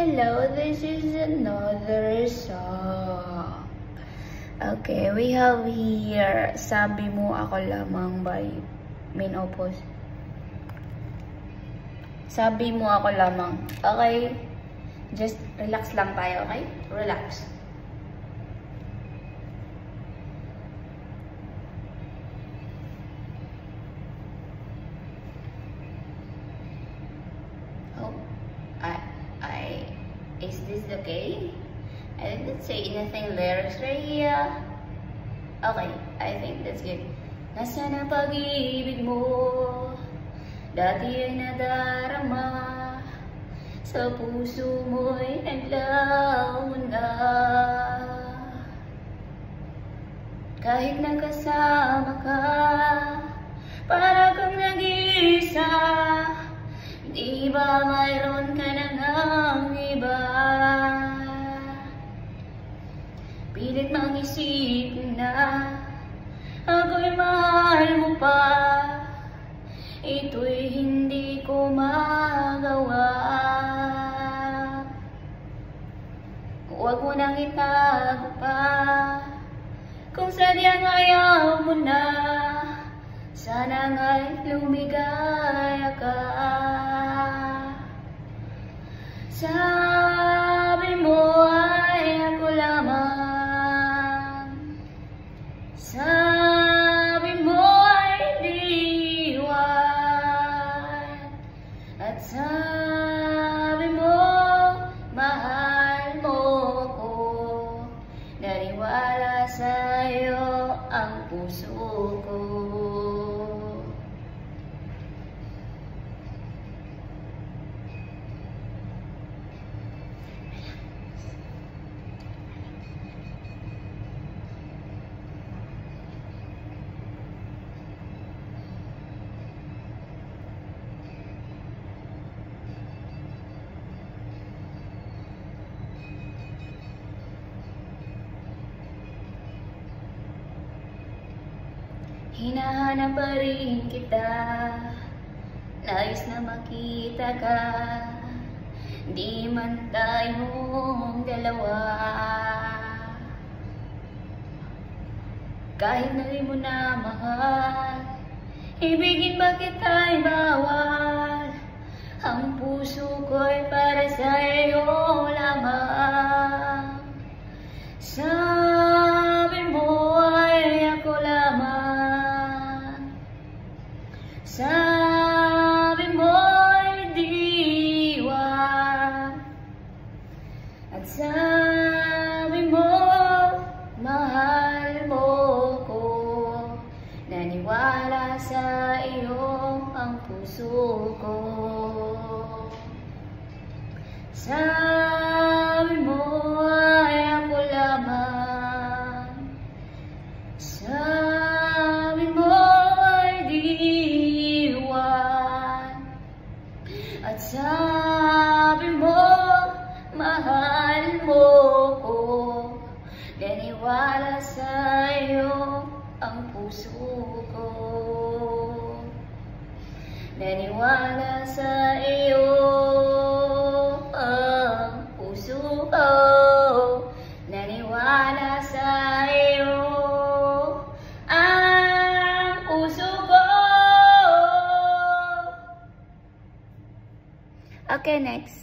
hello, this is another song. Okay, we have here Sabi Mo Ako Lamang by Main Opus. Sabi mo ako lamang. Okay? Just relax lang tayo, okay? Relax. Oh, is this okay? I didn't say anything lyrics right here. Okay, I think that's good. Nasaan ang pag-ibig mo? Dati ay nadarama, sa puso mo'y naglaho na. Kahit nakasama ka, para kang nag-iisa. Di ba mayroon ka na ngang iba? Pilit mang isipin na ako'y mahal mo pa. Ito'y hindi ko magawa. Huwag mo nang itago pa, kung sadyang ayaw mo na. Sana nga'y lumigaya ka. Sabi mo ay ako lamang. Sabi mo ay diwan. At sabi mo mahal mo ko. Naniwala sa'yo ang puso ko. Hinahanap pa rin kita, nais na makita ka. Di man tayong dalawa. Kahit na di mo na mahal, ibigin ba kita'y bawal? Ang puso ko'y para sa'yo lamang. Sabi mo ay ako lamang. Sabi mo'y diwan. At sabi mo mahal mo ko. Naniwala sa iyo ang puso ko. Sabi mo ay ako lamang. Sabi mo ay diwan. At sabi mo mahal mo ko. Naniwala sa iyo ang puso ko. Naniwala sa iyo ang puso ko. Naniwala sa iyo ang puso ko. Okay, next.